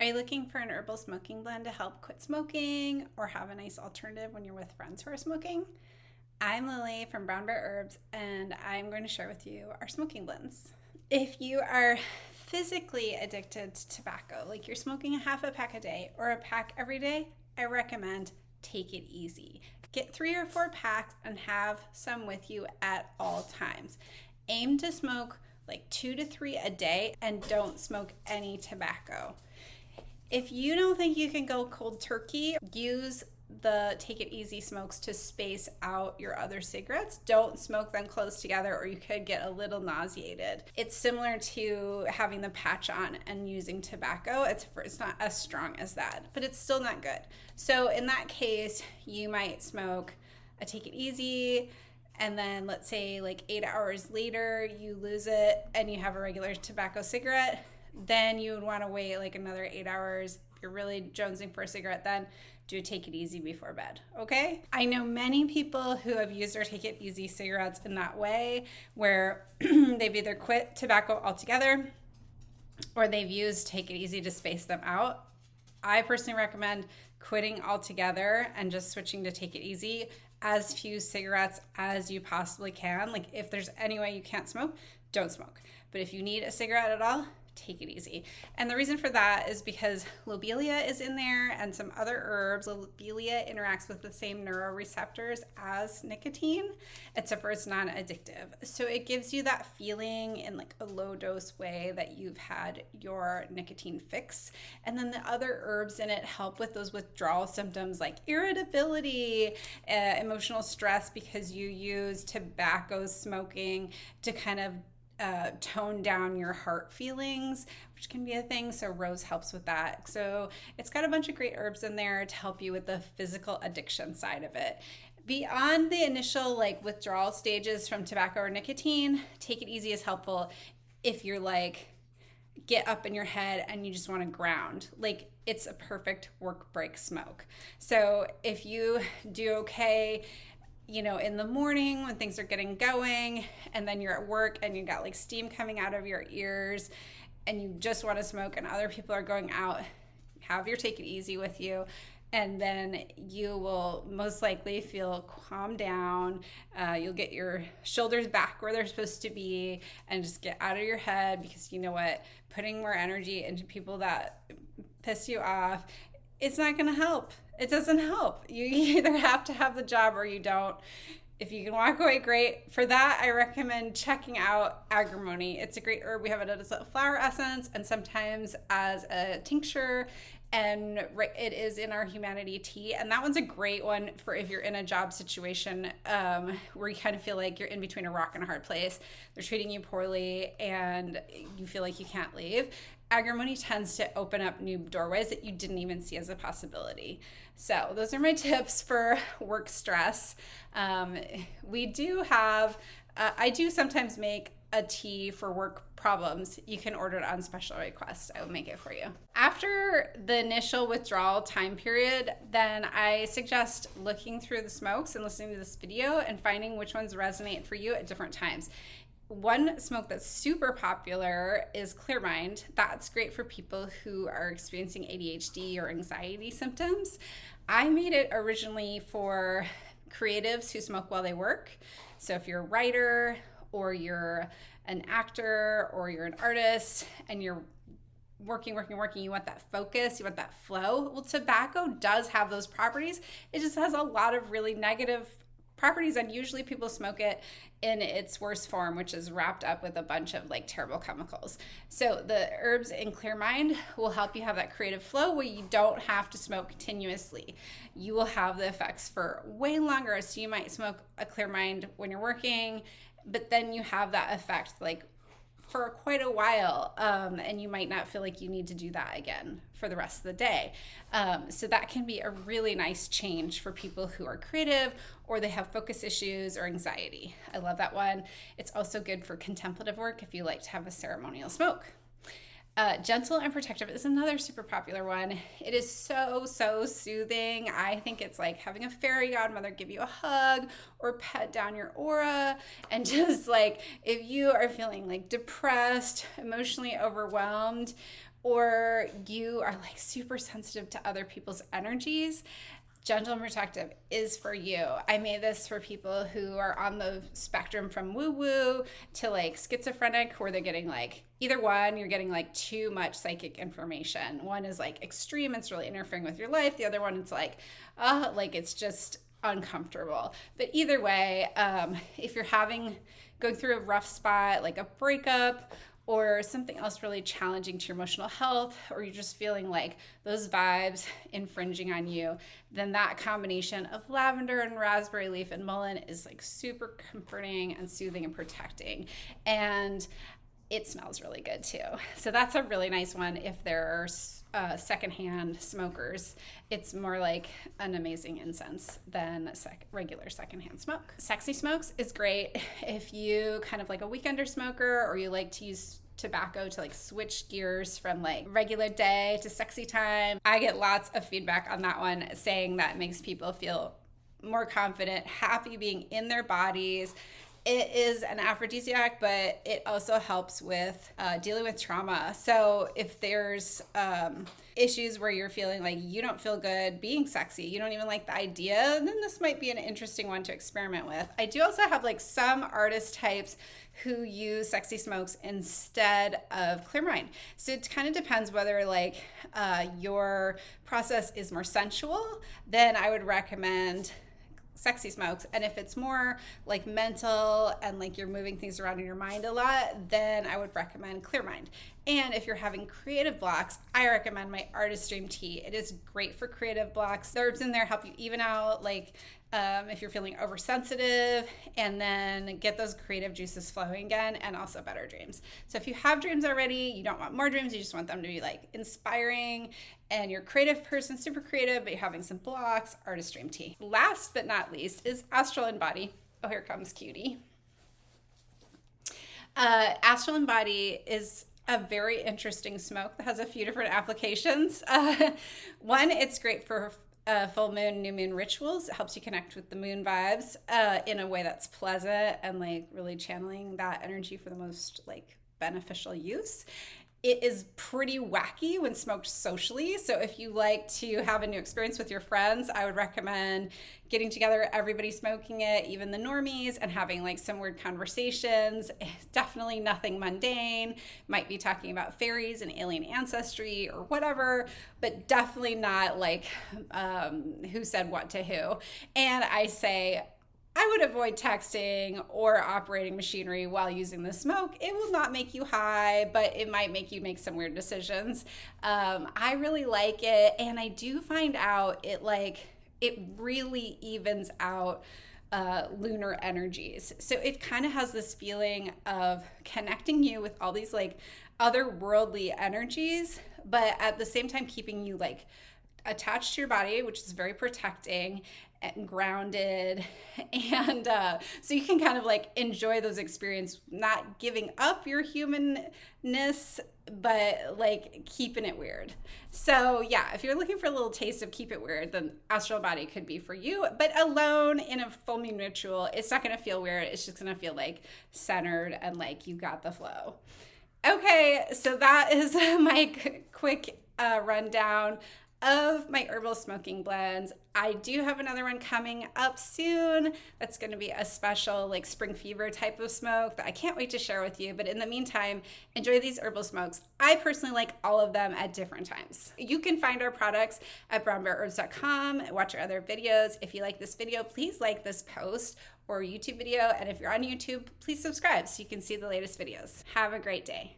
Are you looking for an herbal smoking blend to help quit smoking or have a nice alternative when you're with friends who are smoking? I'm Lily from Brown Bear Herbs, and I'm going to share with you our smoking blends. If you are physically addicted to tobacco, like you're smoking a half a pack a day or a pack every day, I recommend take it easy. Get 3 or 4 packs and have some with you at all times. Aim to smoke like 2 to 3 a day and don't smoke any tobacco. If you don't think you can go cold turkey, use the Take It Easy smokes to space out your other cigarettes. Don't smoke them close together or you could get a little nauseated. It's similar to having the patch on and using tobacco. It's not as strong as that, but it's still not good. So in that case, you might smoke a Take It Easy, and then let's say like 8 hours later, you lose it and you have a regular tobacco cigarette. Then you would want to wait like another 8 hours. If you're really jonesing for a cigarette, then do a Take It Easy before bed, okay? I know many people who have used their Take It Easy cigarettes in that way, where they've either quit tobacco altogether or they've used Take It Easy to space them out. I personally recommend quitting altogether and just switching to Take It Easy, as few cigarettes as you possibly can. Like if there's any way you can't smoke, don't smoke. But if you need a cigarette at all, take it easy. And the reason for that is because lobelia is in there and some other herbs. Lobelia interacts with the same neuroreceptors as nicotine, except for it's non-addictive. So it gives you that feeling in like a low dose way that you've had your nicotine fix. And then the other herbs in it help with those withdrawal symptoms like irritability, emotional stress, because you use tobacco smoking to kind of tone down your heart feelings, which can be a thing. So rose helps with that. So it's got a bunch of great herbs in there to help you with the physical addiction side of it. Beyond the initial like withdrawal stages from tobacco or nicotine, Take It Easy is helpful if you're like get up in your head and you just want to ground. Like it's a perfect work break smoke. So if you do okay, you know, in the morning when things are getting going and then you're at work and you got like steam coming out of your ears and you just want to smoke and other people are going out, have your Take It Easy with you. And then you will most likely feel calmed down. You'll get your shoulders back where they're supposed to be and just get out of your head, because you know what? Putting more energy into people that piss you off, it's not going to help. It doesn't help. You either have to have the job or you don't. If you can walk away, great. For that, I recommend checking out agrimony. It's a great herb. We have it as a flower essence and sometimes as a tincture, and it is in our Humanity tea. And that one's a great one for if you're in a job situation where you kind of feel like you're in between a rock and a hard place. They're treating you poorly and you feel like you can't leave. Agrimony tends to open up new doorways that you didn't even see as a possibility. So those are my tips for work stress. We do have, I do sometimes make a tea for work problems. You can order it on special request. I will make it for you. After the initial withdrawal time period, then I suggest looking through the smokes and listening to this video and finding which ones resonate for you at different times. One smoke that's super popular is Clear Mind. That's great for people who are experiencing ADHD or anxiety symptoms. I made it originally for creatives who smoke while they work. So if you're a writer or you're an actor or you're an artist and you're working, you want that focus, you want that flow. Well, tobacco does have those properties. It just has a lot of really negative properties, and usually people smoke it in its worst form, which is wrapped up with a bunch of like terrible chemicals. So the herbs in Clear Mind will help you have that creative flow where you don't have to smoke continuously. You will have the effects for way longer. So you might smoke a Clear Mind when you're working, but then you have that effect like for quite a while, and you might not feel like you need to do that again for the rest of the day. So that can be a really nice change for people who are creative or they have focus issues or anxiety. I love that one. It's also good for contemplative work if you like to have a ceremonial smoke. Gentle and Protective is another super popular one. It is so soothing. I think it's like having a fairy godmother give you a hug or pet down your aura, and just like if you are feeling like depressed, emotionally overwhelmed, or you are like super sensitive to other people's energies, Gentle and Protective is for you. I made this for people who are on the spectrum from woo-woo to like schizophrenic, where they're getting like either one, you're getting like too much psychic information. One is like extreme, it's really interfering with your life. The other one, it's like it's just uncomfortable. But either way, if you're going through a rough spot, like a breakup, or something else really challenging to your emotional health, or you're just feeling like those vibes infringing on you, then that combination of lavender and raspberry leaf and mullein is like super comforting and soothing and protecting. And it smells really good too. So that's a really nice one if there are secondhand smokers. It's more like an amazing incense than regular secondhand smoke. Sexy Smokes is great if you kind of like a weekender smoker, or you like to use tobacco to like switch gears from like regular day to sexy time. I get lots of feedback on that one saying that makes people feel more confident, happy being in their bodies. It is an aphrodisiac, but it also helps with dealing with trauma. So if there's issues where you're feeling like you don't feel good being sexy, you don't even like the idea, then this might be an interesting one to experiment with. I do also have like some artist types who use Sexy Smokes instead of Clear Mind. So it kind of depends whether like your process is more sensual, then I would recommend Sexy Smokes. And if it's more like mental and like you're moving things around in your mind a lot, then I would recommend Clear Mind. And if you're having creative blocks, I recommend my Artist Dream Tea. It is great for creative blocks. The herbs in there help you even out like if you're feeling oversensitive, and then get those creative juices flowing again, and also better dreams. So if you have dreams already, you don't want more dreams, you just want them to be like inspiring, and you're a creative person, super creative, but you're having some blocks, Artist Dream Tea. Last but not least is Astral Embody. Oh, here comes Cutie. Astral Embody is a very interesting smoke that has a few different applications. One, it's great for full moon, new moon rituals. It helps you connect with the moon vibes in a way that's pleasant and like really channeling that energy for the most like beneficial use. It is pretty wacky when smoked socially. So if you like to have a new experience with your friends, I would recommend getting together, everybody smoking it, even the normies, and having like some weird conversations. Definitely nothing mundane. Might be talking about fairies and alien ancestry or whatever, but definitely not like who said what to who. And I say, I would avoid texting or operating machinery while using the smoke. It will not make you high, but it might make you make some weird decisions. I really like it, and I do find out it really evens out lunar energies. So it kind of has this feeling of connecting you with all these like otherworldly energies, but at the same time keeping you like attached to your body, which is very protecting and grounded, and so you can kind of like enjoy those experiences, not giving up your humanness, but like keeping it weird. So yeah, if you're looking for a little taste of keep it weird, then Astral Body could be for you. But alone in a full moon ritual, it's not going to feel weird. It's just going to feel like centered and like you got the flow. Okay, so that is my quick rundown of my herbal smoking blends. I do have another one coming up soon that's going to be a special like spring fever type of smoke that I can't wait to share with you. But in the meantime, enjoy these herbal smokes. I personally like all of them at different times. You can find our products at brownbearherbs.com. Watch our other videos. If you like this video, please like this post or YouTube video. And if you're on YouTube, please subscribe so you can see the latest videos. Have a great day.